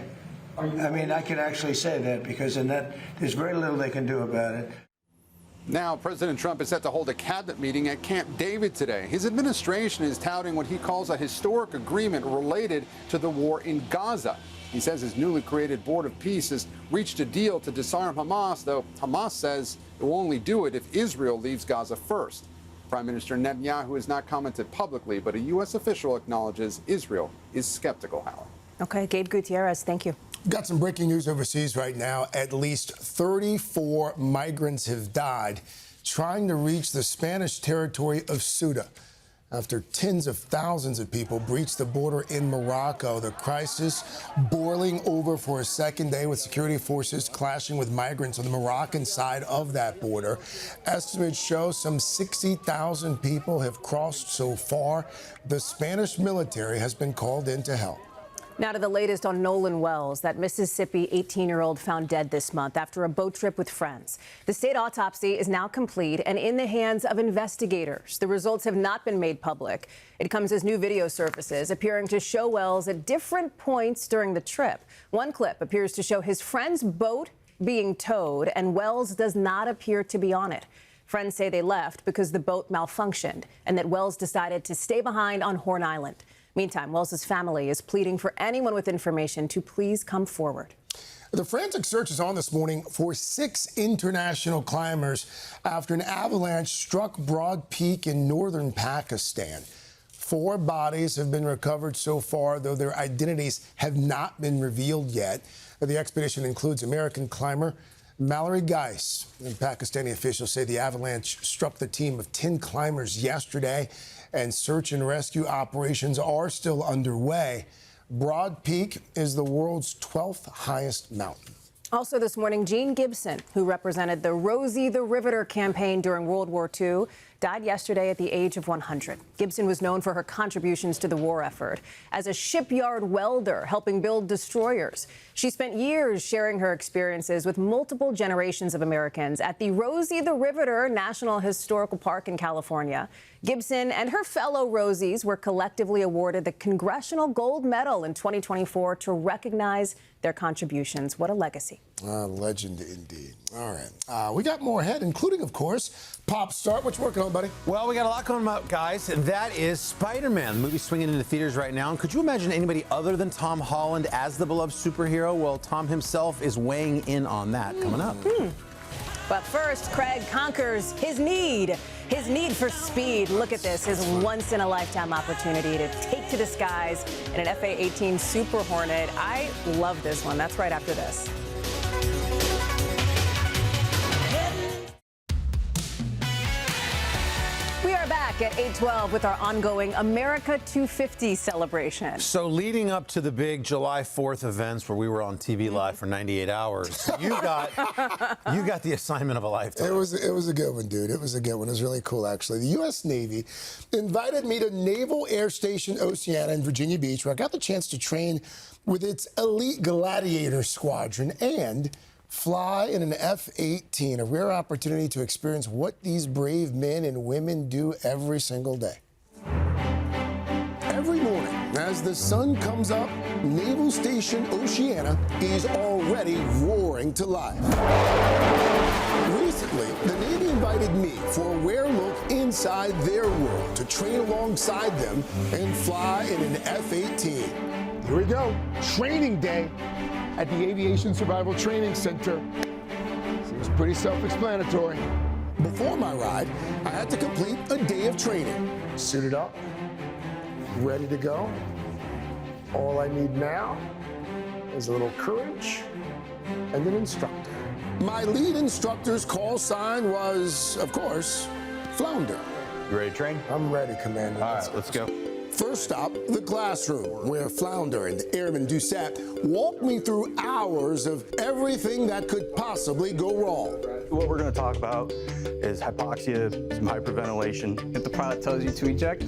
I mean, I can actually say that because in that, there's very little they can do about it. Now, President Trump is set to hold a cabinet meeting at Camp David today. His administration is touting what he calls a historic agreement related to the war in Gaza. He says his newly created Board of Peace has reached a deal to disarm Hamas, though Hamas says it will only do it if Israel leaves Gaza first. Prime Minister Netanyahu has not commented publicly, but a U.S. official acknowledges Israel is skeptical, Howard. Okay, Gabe Gutierrez, thank you. Got some breaking news overseas right now. At least 34 migrants have died trying to reach the Spanish territory of Ceuta after tens of thousands of people breached the border in Morocco. The crisis boiling over for a second day with security forces clashing with migrants on the Moroccan side of that border. Estimates show some 60,000 people have crossed so far. The Spanish military has been called in to help. Now to the latest on Nolan Wells, that Mississippi 18-year-old found dead this month after a boat trip with friends. The state autopsy is now complete and in the hands of investigators. The results have not been made public. It comes as new video surfaces appearing to show Wells at different points during the trip. One clip appears to show his friend's boat being towed, and Wells does not appear to be on it. Friends say they left because the boat malfunctioned and that Wells decided to stay behind on Horn Island. Meantime, Wells' family is pleading for anyone with information to please come forward. The forensic search is on this morning for 6 international climbers after an avalanche struck Broad Peak in northern Pakistan. 4 bodies have been recovered so far, though their identities have not been revealed yet. The expedition includes American climber Mallory Geis. And Pakistani officials say the avalanche struck the team of 10 climbers yesterday, and search and rescue operations are still underway. Broad Peak is the world's 12th highest mountain. Also this morning, Gene Gibson, who represented the Rosie the Riveter campaign during World War II, died yesterday at the age of 100. Gibson was known for her contributions to the war effort as a shipyard welder helping build destroyers. She spent years sharing her experiences with multiple generations of Americans at the Rosie the Riveter National Historical Park in California. Gibson and her fellow Rosies were collectively awarded the Congressional Gold Medal in 2024 to recognize their contributions. What a legacy. Legend indeed. All right. We got more ahead, including, of course, Pop Star. What you working on, buddy? Well, we got a lot going on, guys. That is Spider-Man. The movie's swinging into theaters right now. And could you imagine anybody other than Tom Holland as the beloved superhero? Well, Tom himself is weighing in on that coming up. But first, Craig conquers his need for speed. Look at this, his once-in-a-lifetime opportunity to take to the skies in an FA-18 Super Hornet. I love this one. That's right after this. We are back at 8:12 with our ongoing America 250 celebration. So leading up to the big July 4th events where we were on TV live for 98 hours, you got the assignment of a lifetime. It was a good one, dude. It was a good one. It was really cool, actually. The U.S. Navy invited me to Naval Air Station Oceana in Virginia Beach, where I got the chance to train with its elite Gladiator Squadron and fly in an F-18, a rare opportunity to experience what these brave men and women do every single day. Every morning, as the sun comes up, Naval Station Oceana is already roaring to life. Recently, the Navy invited me for a rare look inside their world to train alongside them and fly in an F-18. Here we go, training day at the Aviation Survival Training Center. Seems pretty self-explanatory. Before my ride, I had to complete a day of training. Suited up, ready to go. All I need now is a little courage and an instructor. My lead instructor's call sign was, of course, Flounder. You ready to train? I'm ready, Commander. All right, let's go. First stop, the classroom, where Flounder and Airman Doucette walked me through hours of everything that could possibly go wrong. What we're going to talk about is hypoxia, some hyperventilation. If the pilot tells you to eject,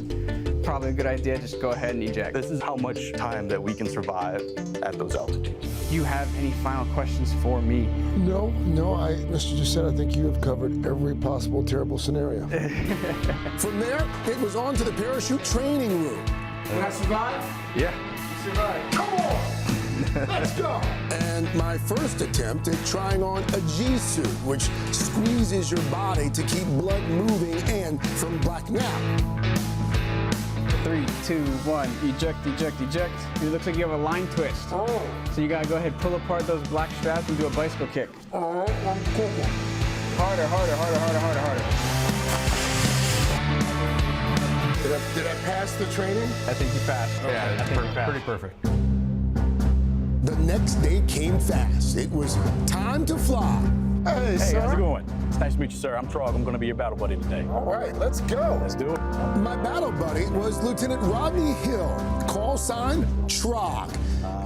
probably a good idea, just go ahead and eject. This is how much time that we can survive at those altitudes. Do you have any final questions for me? No, Mr. Doucette, I think you have covered every possible terrible scenario. From there, it was on to the parachute training room. Can I survive? Yeah. You survive. Come on! Let's go! And my first attempt at trying on a G-suit, which squeezes your body to keep blood moving and from blacking out. 3, 2, 1, eject, eject, eject. It looks like you have a line twist. Oh. So you gotta go ahead, pull apart those black straps and do a bicycle kick. All right, I'm kicking. Harder, harder, harder, harder, harder, harder. Did I pass the training? I think you passed. Okay. Yeah, I think you passed. Pretty perfect. The next day came fast. It was time to fly. Hey, sir. how's it going? It's nice to meet you, sir. I'm Trog. I'm going to be your battle buddy today. All right, let's go. Let's do it. My battle buddy was Lieutenant Rodney Hill, call sign Trog.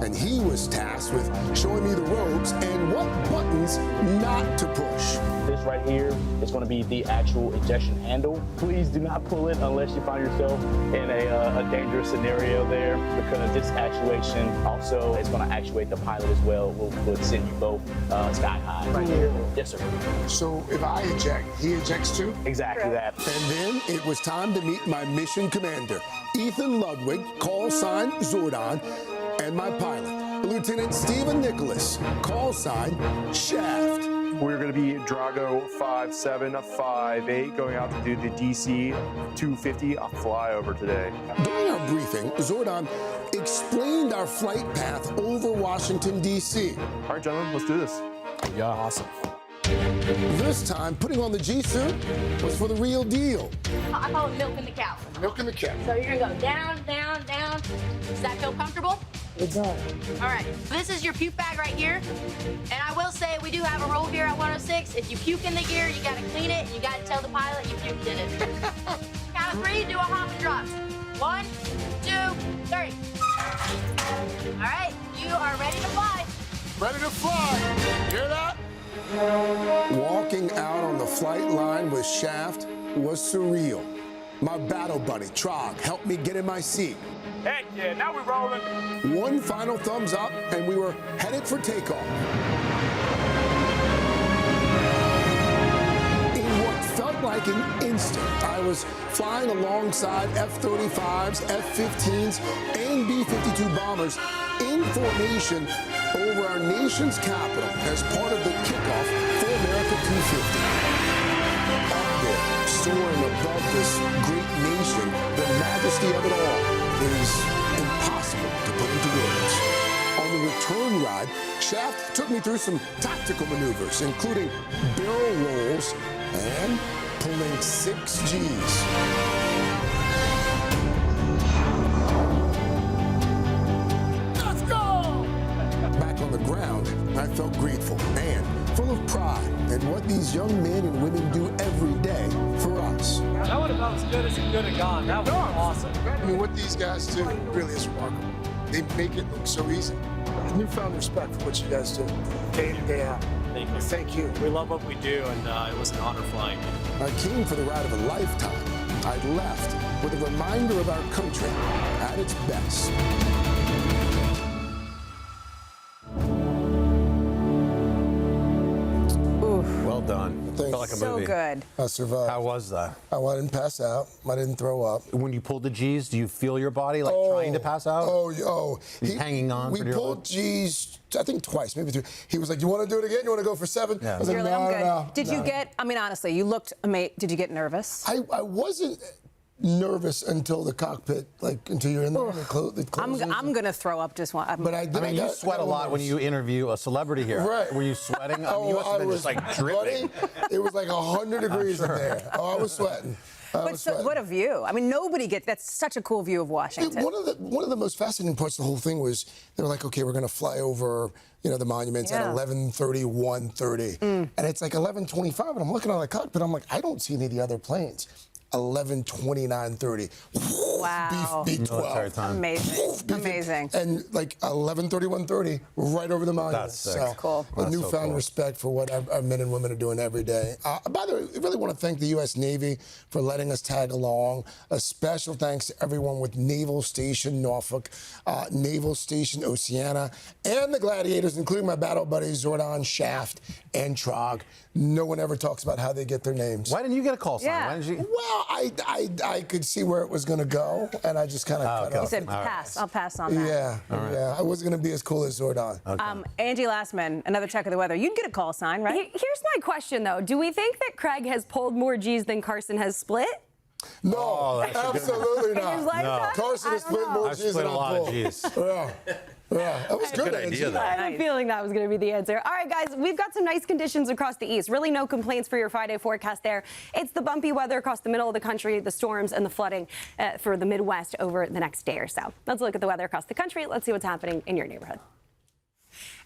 And he was tasked with showing me the ropes and what buttons not to push. This right here is going to be the actual ejection handle. Please do not pull it unless you find yourself in a dangerous scenario there, because this actuation also is going to actuate the pilot as well. We'll send you both sky high. Right here. Yes, sir. So if I eject, he ejects too? Exactly that. And then it was time to meet my mission commander, Ethan Ludwig, call sign Zordon, and my pilot, Lieutenant Stephen Nicholas, call sign Shaft. We're going to be Drago 5758 going out to do the DC 250 flyover today. During our briefing, Zordon explained our flight path over Washington, D.C. All right, gentlemen, let's do this. Yeah. Awesome. This time, putting on the G-suit was for the real deal. I call it milking the cow. Milking the cow. So you're gonna go down, down, down. Does that feel comfortable? It does. All right, this is your puke bag right here. And I will say, we do have a rule here at 106. If you puke in the gear, you gotta clean it, and you gotta tell the pilot you puked in it. Count of 3, do a hop and drop. 1, 2, 3. All right, you are ready to fly. Ready to fly. Hear that? Walking out on the flight line with Shaft was surreal. My battle buddy, Trog, helped me get in my seat. Heck yeah, now we're rolling. One final thumbs up, and we were headed for takeoff. In what felt like an instant, I was flying alongside F-35s, F-15s, and B-52 bombers in formation over our nation's capital as part of the kickoff for America 250. Up there, soaring above this great nation, the majesty of it all is impossible to put into words. On the turn ride, Shaft took me through some tactical maneuvers, including barrel rolls and pulling 6 Gs. Let's go! Back on the ground, I felt grateful and full of pride in what these young men and women do every day for us. That would have been as good as it could have gone. That was awesome. I mean, what these guys do really is remarkable. They make it look so easy. Newfound respect for what you guys do, day in, day out. Thank you. Thank you. We love what we do, and it was an honor flying. I came for the ride of a lifetime. I left with a reminder of our country at its best. Well done. Thanks. Felt like a So movie. good. I survived. How was that? I didn't pass out. I didn't throw up. When you pulled the G's, do you feel your body like trying to pass out? He's hanging on. We pretty pulled G's, I think twice, maybe 3. He was like, "You want to do it again? You want to go for 7?" Yeah. I was like, You're "No, I'm good. no." Did you get, I mean, honestly, you looked amazing. Did you get nervous? I wasn't nervous until the cockpit, like until you're in there. I'm going to throw up just one. But I mean, you sweat a lot when you interview a celebrity here. Right. Were you sweating? I mean, you must have been just like dripping. It was like 100 degrees in there. Oh, I was sweating. But so, what a view. I mean, nobody gets, that's such a cool view of Washington. One of the most fascinating parts of the whole thing was they were like, okay, we're going to fly over, the monuments at 11:30, 1:30. And it's like 11:25, and I'm looking at the cockpit, I'm like, I don't see any of the other planes. 11:29:30. Wow. B-12. Amazing. Amazing. And like 11:31:30, right over the monument. That's sick. So, cool. A newfound respect for what our men and women are doing every day. By the way, I really want to thank the U.S. Navy for letting us tag along. A special thanks to everyone with Naval Station Norfolk, Naval Station Oceana, and the Gladiators, including my battle buddies Zordon, Shaft, and Trog. No one ever talks about how they get their names. Why didn't you get a call sign? Yeah. Why didn't you? Well, I could see where it was going to go, and I just kind of cut You off. said pass. I'll pass on that. Yeah. I wasn't going to be as cool as Zordon. Angie Lastman, another check of the weather. You'd get a call sign, right? Here's my question, though. Do we think that Craig has pulled more G's than Carson has split? No, absolutely not. No. Carson has split more G's than I pulled. Yeah, that was good idea, though. I had a feeling that was going to be the answer. All right, guys, we've got some nice conditions across the east. Really no complaints for your Friday forecast there. It's the bumpy weather across the middle of the country, the storms and the flooding for the Midwest over the next day or so. Let's look at the weather across the country. Let's see what's happening in your neighborhood.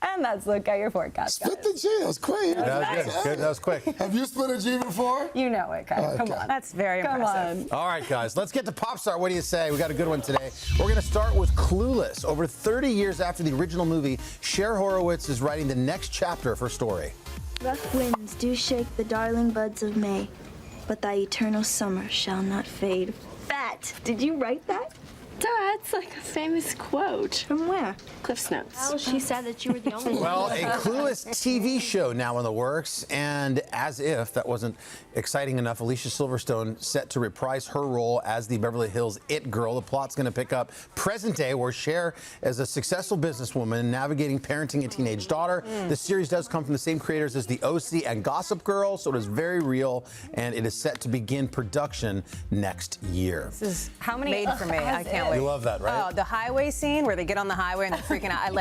And that's look at your forecast. Split the G. That was quick. That was good. That was quick. Have you split a G before? You know it, Craig. Okay. Come on. That's very impressive. All right, guys, let's get to Pop Star. What do you say? We got a good one today. We're going to start with Clueless. Over 30 years after the original movie, Cher Horowitz is writing the next chapter of her story. Rough winds do shake the darling buds of May, but thy eternal summer shall not fade. Fat! Did you write that? That's like a famous quote. From where? Cliff's Notes. Well, she said that you were the only one. Well, a Clueless TV show now in the works, and as if that wasn't exciting enough, Alicia Silverstone set to reprise her role as the Beverly Hills It Girl. The plot's going to pick up present day, where Cher is a successful businesswoman navigating parenting a teenage daughter. The series does come from the same creators as The OC and Gossip Girl, so it is very real, and it is set to begin production next year. This is made for me. I can't wait. You love that, right? Oh, the highway scene where they get on the highway and they're freaking out.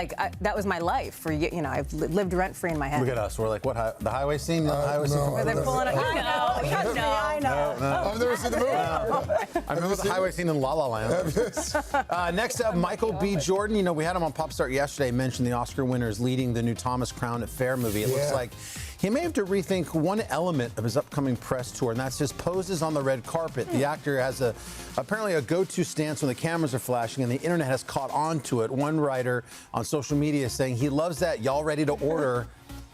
That was my life for I've lived rent free in my head. Look at us. We're like, what? The highway scene? The highway scene? Where they're pulling I know. I've never seen the movie. I remember the highway scene in La La Land. Next up, Michael B. Jordan. We had him on Pop Start yesterday, mentioned the Oscar winners leading the new Thomas Crown Affair movie. It looks like he may have to rethink one element of his upcoming press tour, and that's his poses on the red carpet. The actor has apparently a go-to stance when the cameras are flashing, and the internet has caught on to it. One writer on social media is saying he loves that y'all ready to order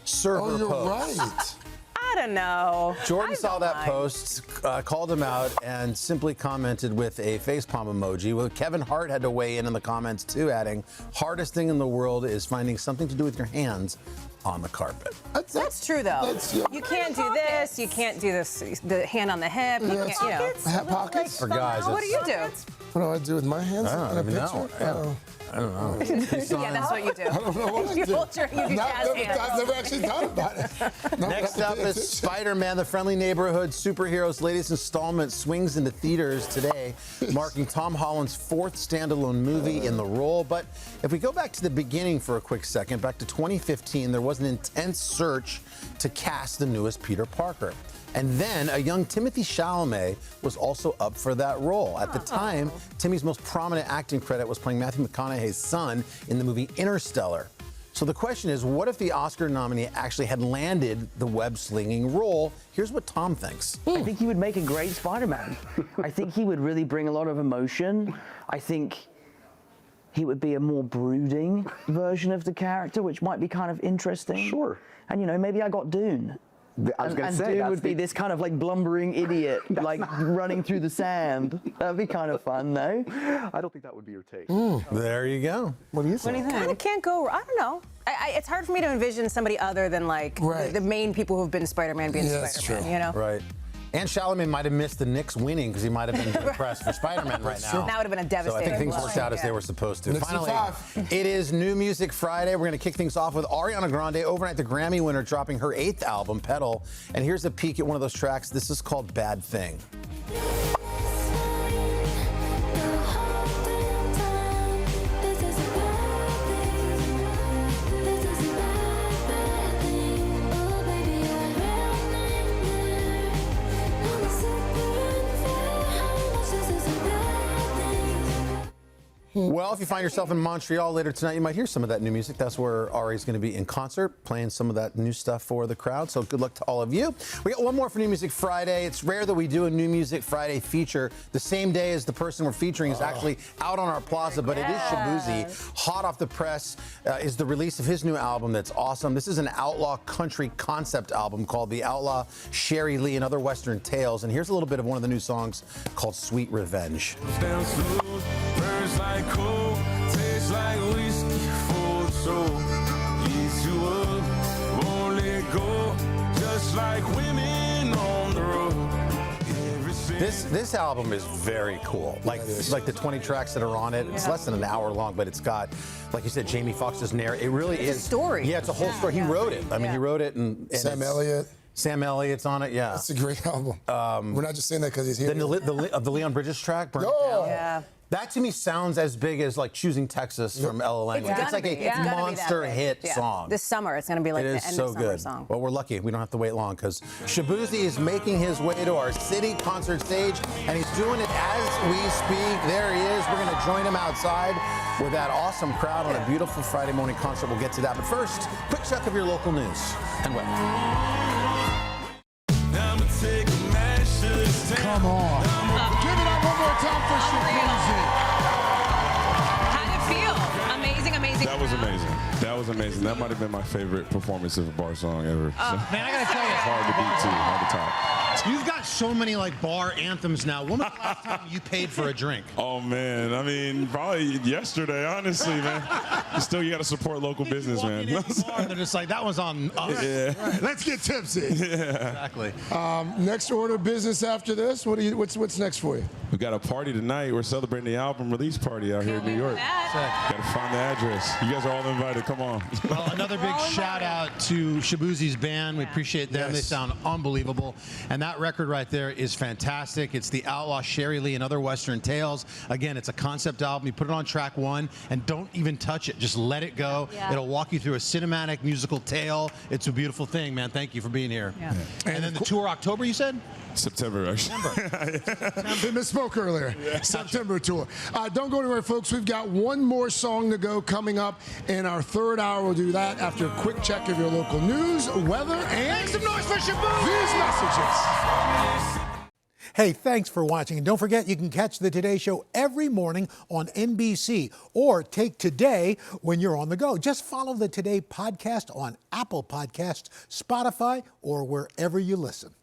server pose. Right. I don't know. Jordan saw that post, called him out, and simply commented with a facepalm emoji. Well, Kevin Hart had to weigh in the comments too, adding, hardest thing in the world is finding something to do with your hands on the carpet. That's true, though. You can't do this. You can't do this. The hand on the hip. You can't, Hat pockets? For guys, what do you do? What do I do with my hands in a picture? I don't know. Yeah, that's what you do. I don't know what I do. You hold your jazz hands. I've never actually thought about it. Next up is Spider-Man, the Friendly Neighborhood Superheroes' latest installment swings into theaters today, marking Tom Holland's fourth standalone movie in the role. But if we go back to the beginning for a quick second, back to 2015, there was an intense search to cast the newest Peter Parker. And then a young Timothée Chalamet was also up for that role. At the time, Timmy's most prominent acting credit was playing Matthew McConaughey's son in the movie Interstellar. So the question is, what if the Oscar nominee actually had landed the web-slinging role? Here's what Tom thinks. I think he would make a great Spider-Man. I think he would really bring a lot of emotion. I think he would be a more brooding version of the character, which might be kind of interesting. Sure. And, you know, maybe I got Dune. I was going to say, Dune would be this kind of like blumbering idiot, like running through the sand. That'd be kind of fun, though. I don't think that would be your take. There you go. What do you think? Kind of can't go. I don't know. It's hard for me to envision somebody other than like the main people who've been Spider-Man being Spider-Man. You know. Right. And Chalamet might have missed the Knicks winning because he might have been depressed for Spider-Man right now. That would have been a devastating So I think things blow. worked out as they were supposed to. Knicks Finally, in 5. it is New Music Friday. We're going to kick things off with Ariana Grande, overnight the Grammy winner, dropping her 8th album, Pedal. And here's a peek at one of those tracks. This is called Bad Thing. Well, if you find yourself in Montreal later tonight, you might hear some of that new music. That's where Ari's going to be in concert, playing some of that new stuff for the crowd. So good luck to all of you. We got one more for New Music Friday. It's rare that we do a New Music Friday feature the same day as the person we're featuring is actually out on our plaza, but it is Shabuzi. Hot off the press is the release of his new album that's awesome. This is an outlaw country concept album called The Outlaw, Sherry Lee, and Other Western Tales. And here's a little bit of one of the new songs called Sweet Revenge. Like cold, tastes like whiskey for the soul. Ease you up, won't let go, just like women on the road. This album is very cool. Like the 20 tracks that are on it. It's less than an hour long, but it's got, like you said, Jamie Foxx's narrative. It really is a story. Yeah, it's a whole story. He wrote it. I mean, he wrote it, and Sam Elliott. Sam Elliott's on it. Yeah, it's a great album. We're not just saying that because he's here. The Leon Bridges track, Burn It Down. Yeah. That to me sounds as big as like Choosing Texas from Ella Lang. It's like a monster hit song. This summer, it's going to be like the end of summer song. Well, we're lucky. We don't have to wait long because Shabuzi is making his way to our city concert stage, and he's doing it as we speak. There he is. We're going to join him outside with that awesome crowd on a beautiful Friday morning concert. We'll get to that. But first, quick check of your local news and weather. Come on. Give it up one more time for Shabuzi. How'd it feel? Amazing. That was amazing. That might have been my favorite performance of a bar song ever. Man, I gotta tell you, it's hard to beat too. Hard to top. You've got so many like bar anthems now. When was the last time you paid for a drink? Oh man, I mean, probably yesterday, honestly, man. Still, you got to support local business, man. They're just like, that was on us. Yeah. Right, let's get tipsy. Yeah. Exactly. Next order of business after this. What's next for you? We got a party tonight. We're celebrating the album release party out here in New York. Got to find the address. You guys are all invited. Come on. Well, another big shout out to Shabuzi's band. We appreciate them. They sound unbelievable. And that record right there is fantastic. It's The Outlaw, Sherry Lee, and Other Western Tales. Again, it's a concept album. You put it on track 1 and don't even touch it. Just let it go. Yeah. It'll walk you through a cinematic musical tale. It's a beautiful thing, man. Thank you for being here. Yeah. And then the tour October, you said? September, actually. Misspoke earlier. Yeah. September tour. Don't go anywhere, folks. We've got one more song to go coming up in our third hour. We'll do that after a quick check of your local news, weather, and make some noise for Shabuzi. These messages. Hey, thanks for watching. And don't forget, you can catch the Today Show every morning on NBC or take Today when you're on the go. Just follow the Today podcast on Apple Podcasts, Spotify, or wherever you listen.